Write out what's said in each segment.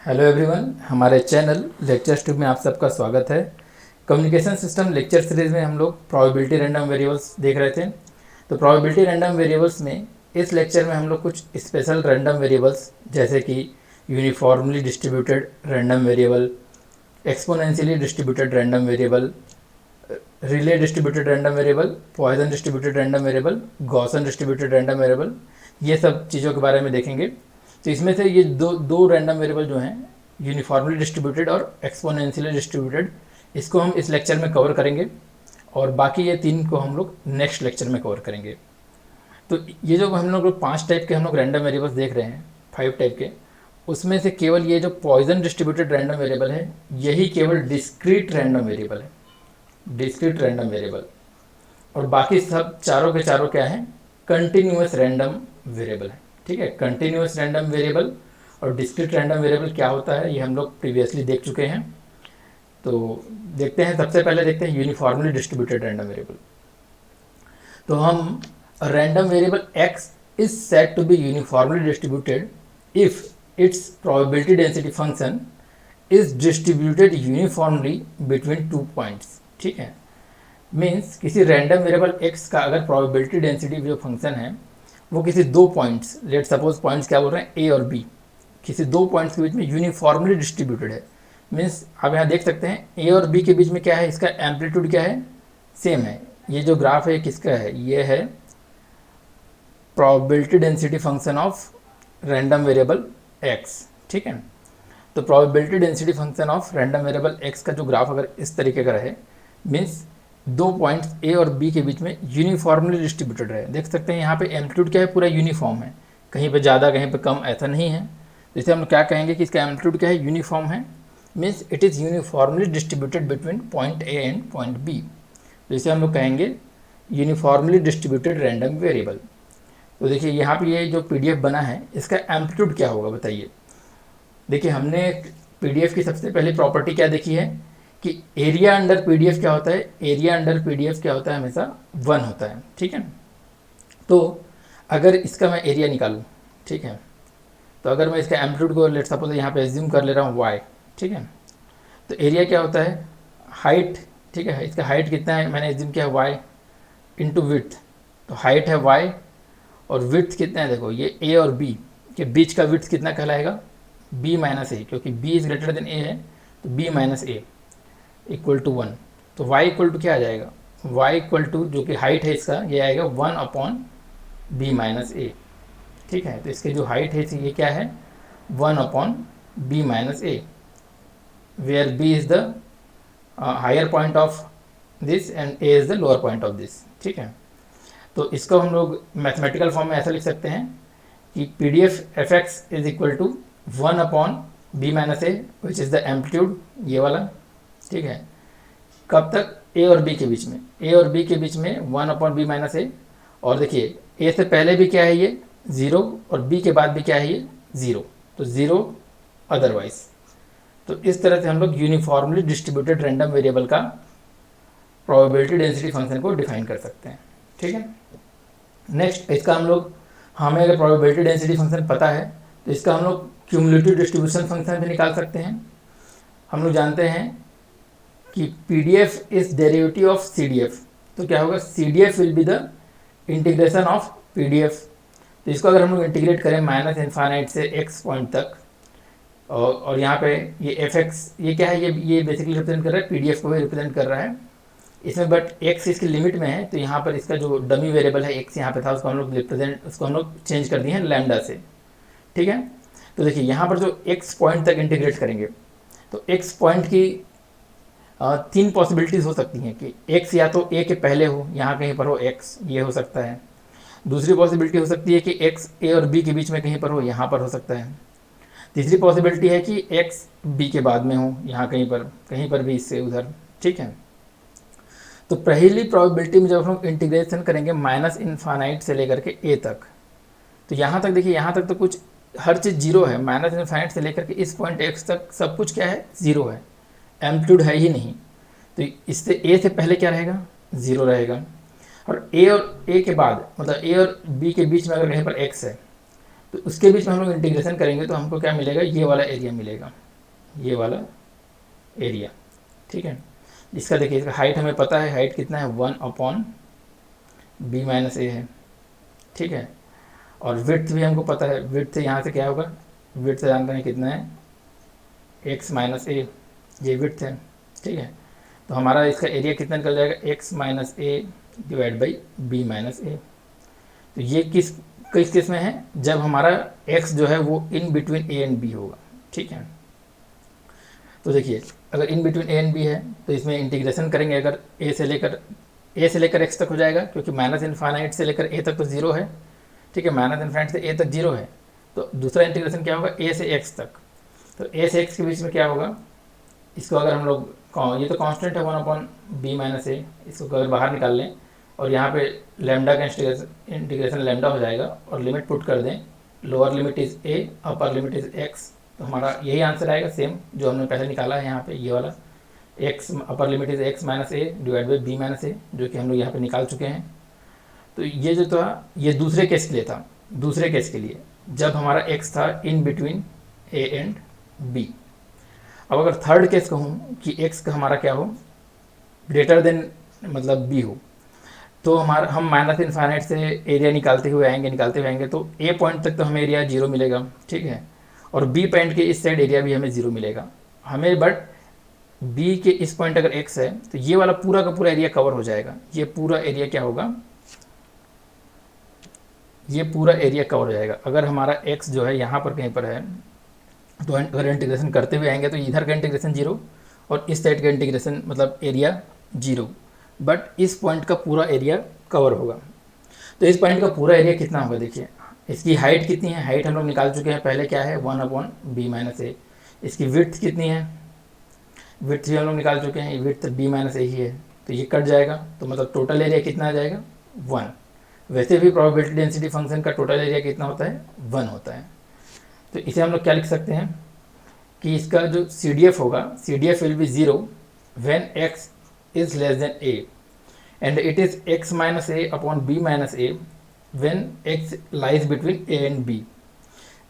Hello everyone, हमारे channel lectures tube में आप सबका स्वागत है। कम्युनिकेशन सिस्टम लेक्चर सीरीज़ में हम लोग प्रोबेबिलिटी रैंडम वेरिएबल्स देख रहे थे। तो प्रोबेबिलिटी रैंडम वेरिएबल्स में इस लेक्चर में हम लोग कुछ स्पेशल रैंडम वेरिएबल्स जैसे कि uniformly distributed random variable, exponentially distributed random variable, relay distributed random variable, Poisson distributed random variable, Gaussian distributed random variable, ये सब चीज़ों के बारे में देखेंगे। तो इसमें से ये दो रैंडम वेरिएबल जो हैं यूनिफॉर्मली डिस्ट्रीब्यूटेड और एक्सपोनेंशियली डिस्ट्रीब्यूटेड, इसको हम इस लेक्चर में कवर करेंगे और बाकी ये तीन को हम लोग नेक्स्ट लेक्चर में कवर करेंगे। तो ये जो हम लोग 5 टाइप के हम लोग रैंडम वेरिएबल्स देख रहे हैं, 5 टाइप के, उसमें से केवल ये जो पॉइसन डिस्ट्रीब्यूटेड रैंडम वेरिएबल है यही केवल डिस्क्रीट रैंडम वेरिएबल है, डिस्क्रीट रैंडम वेरिएबल। और बाकी सब चारों के चारों क्या हैं, कंटिन्यूअस रैंडम वेरिएबल है। ठीक है, कंटिन्यूअस रैंडम वेरिएबल और डिस्क्रीट रैंडम वेरिएबल क्या होता है ये हम लोग प्रीवियसली देख चुके हैं। तो देखते हैं, सबसे पहले देखते हैं यूनिफॉर्मली डिस्ट्रीब्यूटेड रैंडम वेरिएबल। तो हम random variable x is said to be uniformly distributed if its probability density function is distributed uniformly between 2 points. ठीक है, मीन्स किसी रैंडम वेरिएबल x का अगर प्रोबेबिलिटी डेंसिटी जो फंक्शन है वो किसी 2 पॉइंट्स, लेट सपोज पॉइंट्स क्या बोल रहे हैं, a और b, किसी 2 पॉइंट्स के बीच में यूनिफॉर्मली डिस्ट्रीब्यूटेड है। मीन्स आप यहाँ देख सकते हैं a और b के बीच में क्या है, इसका एम्पलीट्यूड क्या है, सेम है। ये जो ग्राफ है किसका है, ये है probability density function of random variable x। ठीक है, तो probability density function of random variable x का जो ग्राफ अगर इस तरीके का रहे, मीन्स 2 पॉइंट्स a और b के बीच में यूनिफॉर्मली डिस्ट्रीब्यूटेड है। देख सकते हैं यहाँ पे एम्पलीट्यूड क्या है, पूरा यूनिफॉर्म है, कहीं पे ज़्यादा कहीं पे कम ऐसा नहीं है। जैसे हम क्या कहेंगे कि इसका एम्पलीट्यूड क्या है, यूनिफॉर्म है, means it is uniformly distributed between point a and point b। जैसे हम लोग कहेंगे यूनिफॉर्मली डिस्ट्रीब्यूटेड रैंडम वेरिएबल। तो देखिए यहाँ पे ये जो PDF बना है इसका एम्पलीट्यूड क्या होगा बताइए। देखिए हमने PDF की सबसे पहली प्रॉपर्टी क्या देखी है कि एरिया अंडर PDF क्या होता है, एरिया अंडर PDF क्या होता है, हमेशा 1 होता है। ठीक है, तो अगर इसका मैं एरिया निकालूं, ठीक है, तो अगर मैं इसका एम्पलीट्यूड को लेट सपोज यहाँ पे एज्यूम कर ले रहा हूँ y, ठीक है, तो एरिया क्या होता है, हाइट। ठीक है, इसका हाइट कितना है, मैंने एज्यूम किया y इंटू विड्थ, तो हाइट है y और विड्थ कितना है, देखो ये a और b के बीच का विड्थ कितना कहलाएगा, b माइनस a, क्योंकि b is greater than a है तो b minus a equal to 1। तो y इक्वल टू क्या आ जाएगा, y इक्वल टू जो कि हाइट है इसका ये आएगा 1 अपॉन b माइनस a। ठीक है, तो इसके जो हाइट है ये क्या है, 1 upon b minus a, where b is the higher point of this and a is the lower point of this. ठीक है, तो इसको हम लोग मैथमेटिकल फॉर्म में ऐसा लिख सकते हैं कि PDF fx is equal to 1 upon b minus a which is the amplitude, ये वाला। ठीक है, कब तक, a और b के बीच में, a और b के बीच में 1 अपॉन b माइनस a। और देखिए a से पहले भी क्या है ये 0 और b के बाद भी क्या है ये 0, तो 0 अदरवाइज। तो इस तरह से हम लोग यूनिफॉर्मली डिस्ट्रीब्यूटेड रैंडम वेरिएबल का प्रोबेबिलिटी डेंसिटी फंक्शन को डिफाइन कर सकते हैं। ठीक है, नेक्स्ट इसका हम लोग, हमें अगर प्रोबेबिलिटी डेंसिटी फंक्शन पता है तो इसका हम लोग क्यूमुलेटिव डिस्ट्रीब्यूशन फंक्शन भी निकाल सकते हैं। हम लोग जानते हैं कि PDF is derivative of CDF, तो क्या होगा, CDF will be the integration of PDF। तो इसको अगर हम लोग इंटीग्रेट करें माइनस इन्फाइनाइट से x पॉइंट तक, और यहाँ पे ये fx ये क्या है, ये बेसिकली रिप्रेजेंट कर रहा है PDF को भी रिप्रेजेंट कर रहा है इसमें, बट x इसकी लिमिट में है, तो यहाँ पर इसका जो डमी वेरिएबल है x यहाँ पे था उसको हम लोग रिप्रेजेंट, उसको हम लोग चेंज कर दिए हैं लैम्डा से। ठीक है, तो देखिए यहाँ पर जो x पॉइंट तक इंटीग्रेट करेंगे तो x पॉइंट की 3 पॉसिबिलिटीज़ हो सकती हैं कि x या तो a के पहले हो, यहाँ कहीं पर हो x, ये हो सकता है। दूसरी पॉसिबिलिटी हो सकती है कि x a और b के बीच में कहीं पर हो, यहाँ पर हो सकता है। तीसरी पॉसिबिलिटी है कि x b के बाद में हो, यहाँ कहीं पर भी इससे उधर। ठीक है, तो पहली प्रोबेबिलिटी में जब हम इंटीग्रेशन करेंगे माइनस इन्फाइनाइट से लेकर के a तक, तो यहाँ तक देखिए, यहाँ तक तो कुछ हर चीज़ 0 है, माइनस इन्फाइनाइट से लेकर के इस पॉइंट x तक सब कुछ क्या है, 0 है, एम्पलीट्यूड है ही नहीं। तो इससे a से पहले क्या रहेगा, 0 रहेगा, और a के बाद मतलब a और b के बीच में अगर कहीं पर x है तो उसके बीच में हम लोग इंटीग्रेशन करेंगे तो हमको क्या मिलेगा, ये वाला एरिया मिलेगा, ये वाला एरिया, ठीक है। इसका देखिए, इसका हाइट हमें पता है, हाइट कितना है 1/b - a है, ठीक है। और विड्थ भी हमको पता है, विड्थ यहाँ से क्या होगा, विड्थ से जानते हैं कितना है x - a, ये विड्थ है, ठीक है। तो हमारा इसका एरिया कितना निकल जाएगा, x - a divide by b - a। तो ये किस केस में है, जब हमारा x जो है वो in between a and b होगा, ठीक है। तो देखिए, अगर in between a and b है तो इसमें इंटीग्रेशन करेंगे, अगर a से लेकर x तक हो जाएगा, क्योंकि माइनस इन्फाइनाइट से लेकर a तक तो जीरो है, ठीक है, माइनस इन्फाइनाइट से a तक जीरो है। तो दूसरा इंटीग्रेशन क्या होगा, a से x तक। तो a से x के बीच में क्या होगा, इसको अगर हम लोग, ये तो कांस्टेंट है 1/b - a, इसको अगर बाहर निकाल लें और यहाँ पे लैम्डा का इंटीग्रेशन लैम्डा हो जाएगा और लिमिट पुट कर दें, lower limit is a, upper limit is x, तो हमारा यही आंसर आएगा, सेम जो हमने पहले निकाला है यहाँ पे, ये वाला x upper limit is x - a divide by b - a, जो कि हम लोग यहाँ पे निकाल चुके हैं। तो ये जो था ये दूसरे केस के लिए था, दूसरे केस के लिए जब हमारा x था in between a and b। अब अगर थर्ड केस कहूँ कि x का हमारा क्या हो, ग्रेटर देन मतलब b हो, तो हमारा हम माइनस इन्फाइनाइट से एरिया निकालते हुए आएंगे तो a पॉइंट तक तो हमें एरिया 0 मिलेगा, ठीक है, और b पॉइंट के इस साइड एरिया भी हमें 0 मिलेगा हमें, बट b के इस पॉइंट अगर x है तो ये वाला पूरा का पूरा एरिया कवर हो जाएगा, ये पूरा एरिया क्या होगा, ये पूरा एरिया कवर हो जाएगा। अगर हमारा x जो है यहाँ पर कहीं पर है तो अगर इंटीग्रेशन करते हुए आएंगे तो इधर का इंटीग्रेशन 0 और इस साइड का इंटीग्रेशन मतलब एरिया 0, बट इस पॉइंट का पूरा एरिया कवर होगा। तो इस पॉइंट का पूरा एरिया कितना होगा, देखिए इसकी हाइट कितनी है, हाइट हम लोग निकाल चुके हैं पहले, क्या है 1/b - a। इसकी विड्थ कितनी है, विड्थ भी हम लोग निकाल चुके हैं, विड्थ b - a ही है, तो ये कट जाएगा, तो मतलब टोटल एरिया कितना आ जाएगा 1। वैसे भी प्रोबेबिलिटी डेंसिटी फंक्शन का टोटल एरिया कितना होता है 1 होता है। तो इसे हम लोग क्या लिख सकते हैं कि इसका जो CDF होगा, CDF will be 0 when x is less than a and it is x - a upon b - a when x lies between a and b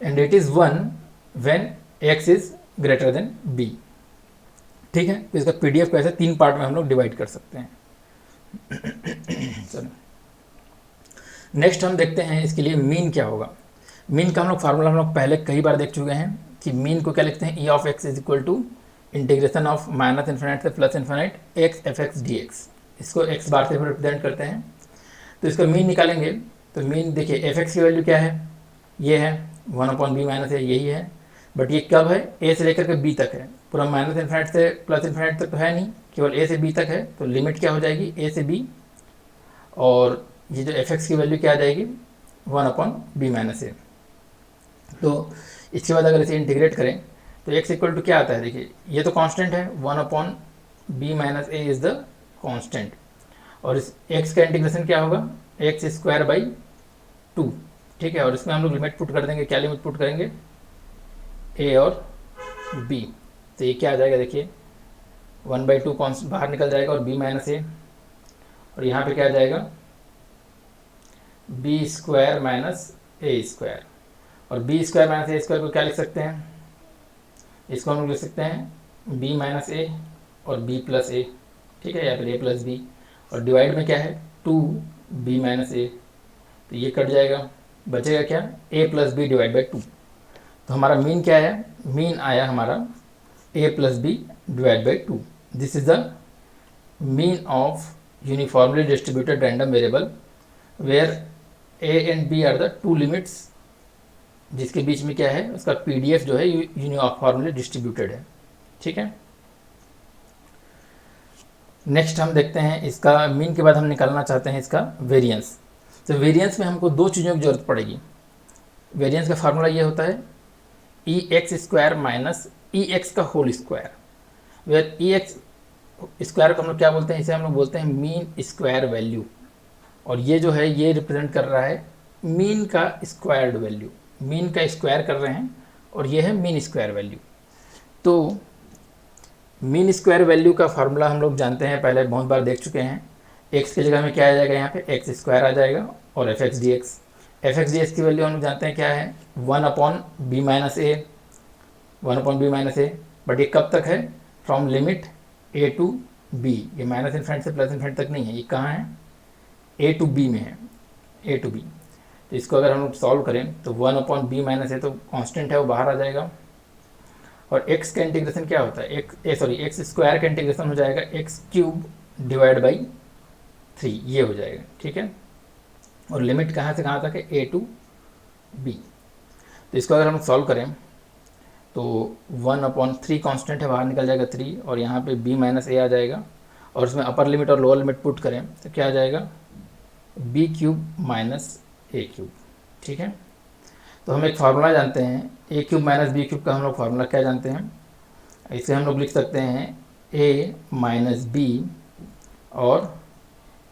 and it is 1 when x is greater then b, ठीक है। तो इसका PDF को ऐसे 3 part में हम लोग divide कर सकते हैं। चलो नेक्स्ट हम देखते हैं इसके लिए मीन क्या होगा। मीन का हम लोग फार्मूला हम लोग पहले कई बार देख चुके हैं कि मीन को क्या लिखते हैं, e of x is equal to integration of minus infinite से plus infinite x f(x) dx। इसको x बार से रिप्रेजेंट करते हैं। तो इसका मीन निकालेंगे तो मीन देखिए f(x) की वैल्यू क्या है, ये है 1/b - a, यही है, बट ये कब है, a से लेकर के b तक है, पूरा माइनस इन्फिनिट से प्लस इन्फिनिट तक तो है नहीं, केवल a से b तक है। तो लिमिट क्या हो जाएगी a से b, और ये जो f(x) की वैल्यू क्या आ जाएगी 1/b - a। तो इसके बाद अगर इसे इंटीग्रेट करें तो x इक्वल टू क्या आता है, देखिए ये तो कांस्टेंट है, 1/b - a is the constant, और इस x का इंटीग्रेशन क्या होगा x² / 2, ठीक है। और इसमें हम लोग लिमिट पुट कर देंगे, क्या लिमिट पुट करेंगे a और b, तो ये क्या आ जाएगा, देखिए 1/2 कॉन्स्ट बाहर निकल जाएगा और b - a, और यहाँ पे क्या आ जाएगा b² - a², और b² - a² को क्या लिख सकते हैं, इसको हम लोग लिख सकते हैं b - a और b + a, ठीक है, या फिर a + b, और डिवाइड में क्या है 2b - a, तो ये कट जाएगा, बचेगा क्या a + b डिवाइड बाई 2। तो हमारा मीन क्या है, मीन आया हमारा a + b divide by 2। This is the mean of uniformly distributed random variable where a and b are the 2 limits, जिसके बीच में क्या है उसका PDF जो है यूनिफॉर्मली डिस्ट्रीब्यूटेड है, ठीक है। नेक्स्ट हम देखते हैं इसका मीन के बाद हम निकालना चाहते हैं इसका वेरिएंस। तो वेरिएंस में हमको 2 चीज़ों की जरूरत पड़ेगी। वेरिएंस का फार्मूला ये होता है EX² - EX का whole square, where EX square को हम लोग क्या बोलते हैं, इसे हम लोग बोलते हैं मीन स्क्वायर वैल्यू, और ये जो है ये रिप्रेजेंट कर रहा है मीन का स्क्वायर्ड वैल्यू, मीन का स्क्वायर कर रहे हैं, और ये है मीन स्क्वायर वैल्यू। तो मीन स्क्वायर वैल्यू का फार्मूला हम लोग जानते हैं, पहले बहुत बार देख चुके हैं। x की जगह में क्या आ जाएगा, यहाँ पे x² आ जाएगा और f(x) dx। F X D X की वैल्यू हम लोग जानते हैं क्या है, 1/b minus A, 1/b minus A, but ये कब तक है, from limit a to b, ये माइनस इन्फिनिटी से प्लस इन्फिनिटी तक नहीं है, ये कहाँ है, a टू b में है, a टू b। तो इसको अगर हम लोग सॉल्व करें तो 1/b माइनस ए तो कांस्टेंट है, वो बाहर आ जाएगा, और x का इंटीग्रेशन क्या होता है, एक्स स्क्वायर का इंटीग्रेशन हो जाएगा x³ डिवाइड बाई 3, ये हो जाएगा, ठीक है। और लिमिट कहाँ से कहाँ तक है, a टू b। तो इसको अगर हम सॉल्व करें तो 1/3 कांस्टेंट है, बाहर निकल जाएगा 3, और यहाँ पे b माइनस ए आ जाएगा, और उसमें अपर लिमिट और लोअर लिमिट पुट करें तो क्या आ जाएगा, b³ माइनस a³, ठीक है। तो हम एक फार्मूला जानते हैं, a³ माइनस b³ का हम लोग फार्मूला क्या जानते हैं, इसे हम लोग लिख सकते हैं a माइनस b और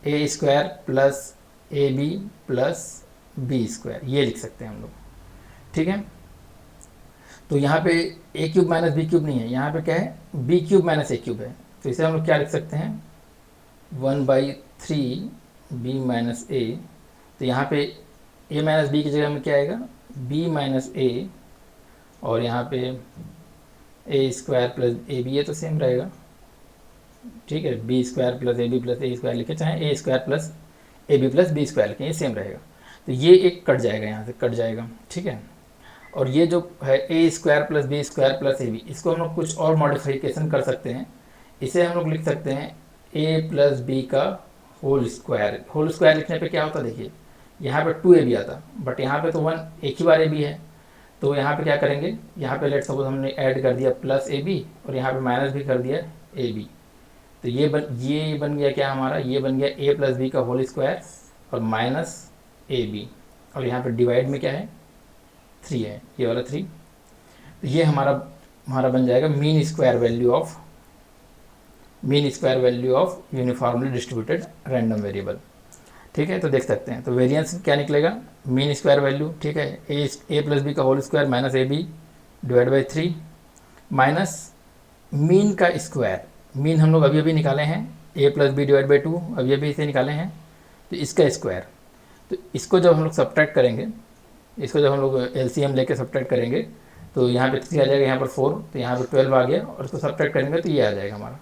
a square plus ab plus b², ये लिख सकते हैं हम लोग, ठीक है। तो यहाँ पे a³ माइनस b³ नहीं है, यहाँ पे क्या है, b³ माइनस a³ है, तो इसे हम लोग क्या लिख सकते हैं, 1/3 b माइनस a। तो यहाँ पे a माइनस b की जगह में क्या आएगा, b माइनस a, और यहाँ पे a स्क्वायर प्लस ab, ये तो सेम रहेगा, ठीक है, b square plus ab plus a square लिखे, चाहे a square plus ab plus b square लिखें, ये सेम रहेगा। तो ये एक कट जाएगा, यहाँ से कट जाएगा, ठीक है। और ये जो है a square plus b square plus ab, इसको हम लोग कुछ और मॉडिफिकेशन कर सकते हैं, इसे हम लोग लिख सकते हैं a प्लस b का होल स्क्वायर। होल स्क्वायर लिखने पे क्या होता है, देखिए यहाँ पे 2ab आता, बट यहाँ पे तो 1 एक ही बार ab है, तो यहाँ पे क्या करेंगे, यहाँ पे लेट सपोज हमने ऐड कर दिया प्लस ab, और यहाँ पे माइनस भी कर दिया ab, तो ये बन गया क्या हमारा, ये बन गया a प्लस b का होल स्क्वायर और माइनस ab, और यहाँ पे डिवाइड में क्या है, 3 है, ये वाला 3। तो ये हमारा बन जाएगा mean square value of uniformly distributed random variable, ठीक है। तो देख सकते हैं, तो वेरिएंस क्या निकलेगा, मीन स्क्वायर वैल्यू, ठीक है, a प्लस बी का whole square minus ab divide by 3, minus mean का स्क्वायर, मीन हम लोग अभी निकाले हैं, a plus B divide by 2 अभी इसे निकाले हैं, तो इसका स्क्वायर। तो इसको जब हम लोग सब्ट्रैक्ट करेंगे, इसको जब हम लोग LCM लेके सब्ट्रैक्ट करेंगे तो यहाँ पे 3 आ जाएगा, यहाँ पर 4, तो यहाँ पे 12 आ गया, और इसको सब्ट्रैक्ट करेंगे तो ये आ जाएगा हमारा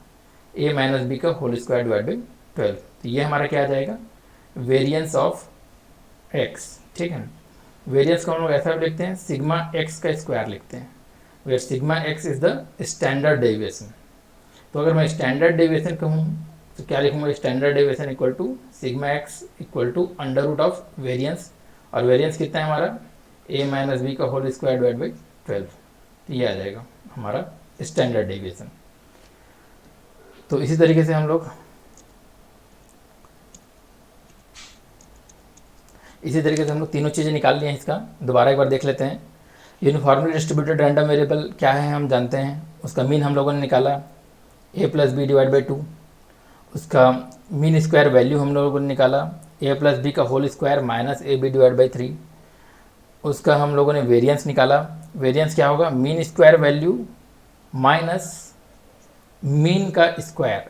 a माइनस बी का होल स्क्वायर डिवाइड बाई 12। तो ये हमारा क्या आ जाएगा, वेरिएंस ऑफ x, ठीक है। वेरिएंस को हम लोग ऐसा लिखते हैं, सिग्मा x का स्क्वायर लिखते हैं, where sigma x is the standard deviation. तो अगर मैं स्टैंडर्ड डेविएशन कहूँ तो क्या लिखूँगा, standard deviation equal to sigma x equal to under root of variance, और वेरिएंस कितना है हमारा, a माइनस बी का होल स्क्वायर डिवाइड बाई 12, तो ये आ जाएगा हमारा स्टैंडर्ड डेविएशन। तो इसी तरीके से हम लोग तीनों चीज़ें निकाल लिए हैं, इसका दोबारा एक बार देख लेते हैं। यूनिफॉर्मली डिस्ट्रीब्यूटेड रैंडम वेरिएबल क्या है हम जानते हैं, उसका मीन हम लोगों ने निकाला a plus B divide by 2, उसका मीन स्क्वायर वैल्यू हम लोगों ने निकाला a प्लस बी का whole square minus ab divide by 3, उसका हम लोगों ने वेरिएंस निकाला, वेरिएंस क्या होगा, mean square value minus mean का स्क्वायर,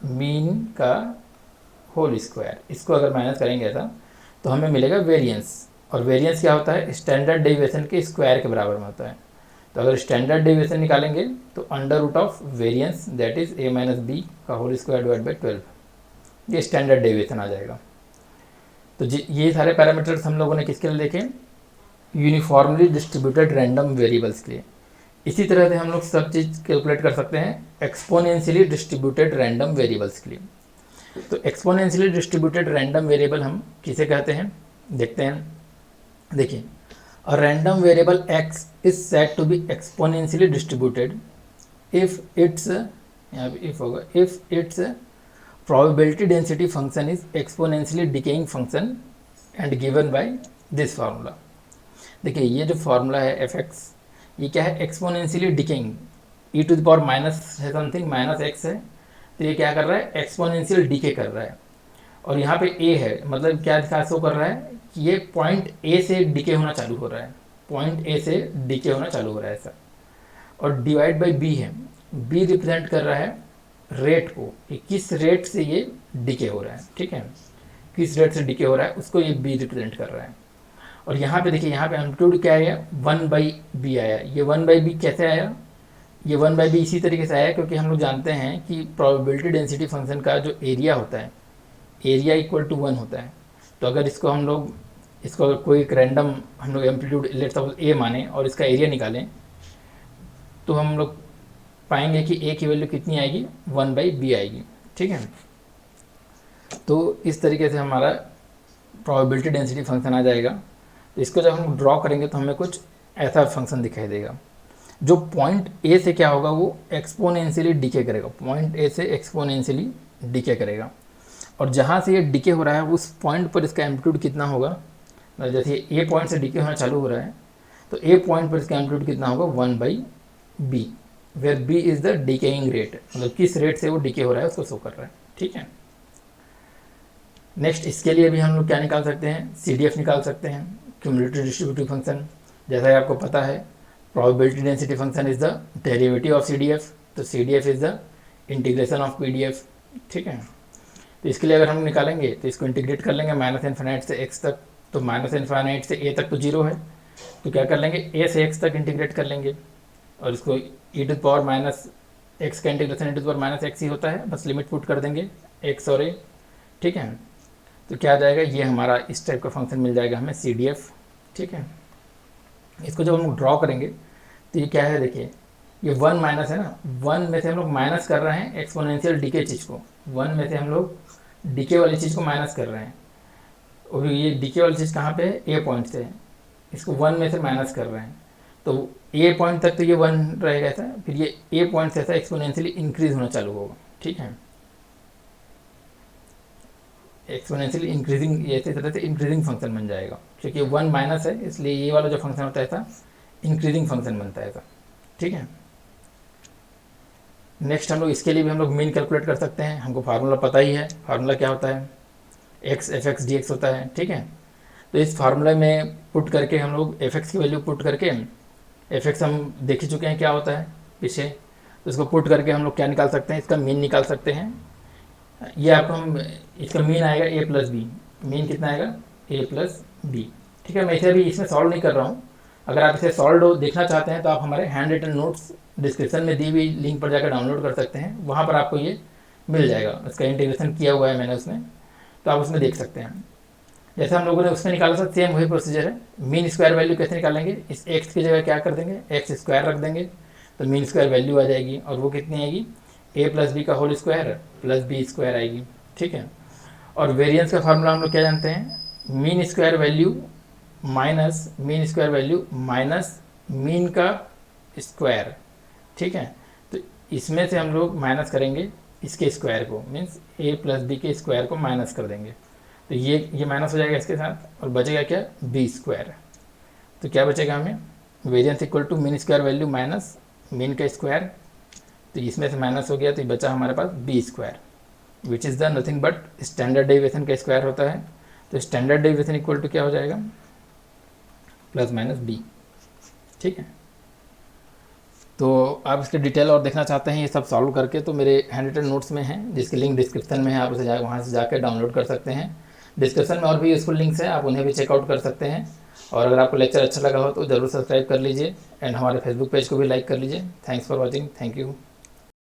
मीन का होल स्क्वायर, इसको अगर माइनस करेंगे ऐसा तो हमें मिलेगा वेरिएंस, और वेरिएंस क्या होता है, स्टैंडर्ड डेविएशन के स्क्वायर के बराबर में होता है। तो अगर स्टैंडर्ड डेविएशन निकालेंगे तो under root of variance that is a minus B का होल स्क्वायर डिवाइड बाई 12, ये स्टैंडर्ड डेविएशन आ जाएगा। तो ये सारे पैरामीटर्स हम लोगों ने किसके लिए देखे, यूनिफॉर्मली डिस्ट्रीब्यूटेड रैंडम वेरिएबल्स के लिए। इसी तरह से हम लोग सब चीज़ कैलकुलेट कर सकते हैं एक्सपोनेंशियली डिस्ट्रीब्यूटेड रैंडम वेरिएबल्स के लिए। तो एक्सपोनेंशियली डिस्ट्रीब्यूटेड रैंडम वेरिएबल हम किसे कहते हैं, देखते हैं। देखिए, a random variable x is said to be exponentially distributed if its, यहाँ पे इफ होगा, if its probability density function is exponentially decaying function and given by this formula. देखिए, ये जो फार्मूला है fx, ये क्या है, exponentially decaying, e to the power minus है समथिंग, माइनस x है, तो ये क्या कर रहा है, एक्सपोनेंशियल डीके कर रहा है। और यहाँ पे a है, मतलब क्या दिखा शो कर रहा है कि ये पॉइंट a से डीके होना चालू हो रहा है, पॉइंट a से डीके होना चालू हो रहा है ऐसा। और डिवाइड बाई b है, b रिप्रेजेंट कर रहा है रेट को, कि किस रेट से ये डीके हो रहा है, ठीक है, किस रेट से डीके हो रहा है उसको ये b रिप्रेजेंट कर रहा है। और यहाँ पे देखिए, यहाँ पे एम्पलीट्यूड क्या आया, 1/b आया। ये 1/b कैसे आया, ये 1/b इसी तरीके से आया क्योंकि हम लोग जानते हैं कि प्रोबेबिलिटी डेंसिटी फंक्शन का जो एरिया होता है, एरिया इक्वल टू 1 होता है। तो अगर इसको हम लोग, इसको कोई एक रैंडम हम लोग एम्पलीट्यूड लेट सपोज ए माने और इसका एरिया निकालें, तो हम लोग पाएंगे कि ए की वैल्यू कितनी आएगी, 1/b आएगी। ठीक है, तो इस तरीके से हमारा प्रोबेबिलिटी डेंसिटी फंक्शन आ जाएगा। तो इसको जब हम ड्रॉ करेंगे तो हमें कुछ ऐसा फंक्शन दिखाई देगा। जो पॉइंट ए से क्या होगा, वो एक्सपोनेंशियली डिके करेगा, पॉइंट ए से एक्सपोनेंशियली डिके करेगा। और जहाँ से ये डिके हो रहा है उस पॉइंट पर इसका एम्पलीट्यूड कितना होगा, जैसे ए पॉइंट से डिके होना चालू हो रहा है तो ए पॉइंट पर इसका एम्पलीट्यूड कितना होगा, 1/b, where B is the decaying rate, मतलब किस रेट से वो डिके हो रहा है उसको शो कर रहा है। ठीक है, नेक्स्ट इसके लिए भी हम लोग क्या निकाल सकते हैं, CDF निकाल सकते हैं, क्यूमुलेटिव डिस्ट्रीब्यूटिव फंक्शन। जैसा कि आपको पता है probability density function is the derivative of CDF, तो CDF is the integration of PDF। ठीक है, तो इसके लिए अगर हम निकालेंगे तो इसको इंटीग्रेट कर लेंगे -∞ से x तक, तो -∞ से a तक तो 0 है, तो क्या कर लेंगे, a से x तक इंटीग्रेट कर लेंगे और इसको e⁻x का इंटीग्रेशन e⁻x ही होता है, बस लिमिट पुट कर देंगे x और a। ठीक है, तो क्या आ जाएगा, ये हमारा इस टाइप का फंक्शन मिल जाएगा हमें CDF। ठीक है, इसको जब हम ड्रॉ करेंगे तो ये क्या है, देखिए ये 1 माइनस है ना, 1 में से हम लोग माइनस कर रहे हैं एक्सपोनेंशियल डीके चीज़ को, 1 में से हम लोग डीके वाली चीज़ को माइनस कर रहे हैं। और ये डीके वाली चीज़ कहाँ पे है, ए पॉइंट से, इसको 1 में से माइनस कर रहे हैं। तो ए पॉइंट तक तो ये 1 रहेगा ऐसा, फिर ये ए पॉइंट से ऐसा एक्सपोनेंशियली इंक्रीज होना चालू होगा। ठीक है, एक्सपोनेंशियली इंक्रीजिंग, ये इस तरह से इंक्रीजिंग फंक्शन बन जाएगा, क्योंकि 1 माइनस है इसलिए ये वाला जो फंक्शन होता है ऐसा इंक्रीजिंग फंक्शन बनता है ऐसा। ठीक है, नेक्स्ट हम लोग इसके लिए भी हम लोग मीन कैलकुलेट कर सकते हैं। हमको फार्मूला पता ही है, फार्मूला क्या होता है, x f(x) dx होता है। ठीक है, तो इस फार्मूले में पुट करके हम लोग f(x) की वैल्यू पुट करके, f(x) हम देख ही चुके हैं क्या होता है पीछे, तो इसको पुट करके हम लोग क्या निकाल सकते हैं, इसका मीन निकाल सकते हैं। ये आपको हम, इसका मीन आएगा a+b, मीन कितना आएगा, a+b। ठीक है, मैं इसे अभी इसमें सॉल्व नहीं कर रहा हूँ। अगर आप इसे सॉल्व देखना चाहते हैं तो आप हमारे हैंड रिटन नोट्स डिस्क्रिप्शन में दी हुई लिंक पर जाकर डाउनलोड कर सकते हैं, वहाँ पर आपको ये मिल जाएगा, इसका इंटीग्रेशन किया हुआ है मैंने उसमें, तो आप उसमें देख सकते हैं। जैसे हम लोगों ने उसमें निकाला था सेम वही प्रोसीजर है। मीन स्क्वायर वैल्यू कैसे निकालेंगे, इस x की जगह क्या कर देंगे, x² रख देंगे, तो मीन स्क्वायर वैल्यू आ जाएगी, और वो कितनी आएगी, a+b का होल स्क्वायर + b² आएगी। ठीक है, और वेरिएंस का फार्मूला हम लोग क्या जानते हैं, mean square value minus mean का स्क्वायर। ठीक है, तो इसमें से हम लोग माइनस करेंगे इसके स्क्वायर को, मीन्स a+b के स्क्वायर को माइनस कर देंगे, तो ये माइनस हो जाएगा इसके साथ, और बचेगा क्या, b²। तो क्या बचेगा हमें, variance equal to mean square value minus mean का स्क्वायर, तो इसमें से माइनस हो गया तो ये बचा हमारे पास b², which is the nothing but standard deviation का स्क्वायर होता है। तो स्टैंडर्ड डेविएशन इक्वल टू क्या हो जाएगा, ±b। ठीक है, तो आप इसके डिटेल और देखना चाहते हैं ये सब सॉल्व करके, तो मेरे हैंड रिटन नोट्स में है, जिसकी लिंक डिस्क्रिप्शन में है, आप उसे वहाँ से जाकर डाउनलोड कर सकते हैं। डिस्क्रिप्शन में और भी यूजफुल लिंक्स हैं, आप उन्हें भी चेकआउट कर सकते हैं। और अगर आपको लेक्चर अच्छा लगा हो तो ज़रूर सब्सक्राइब कर लीजिए, एंड हमारे फेसबुक पेज को भी लाइक कर लीजिए। Thanks for watching, thank you.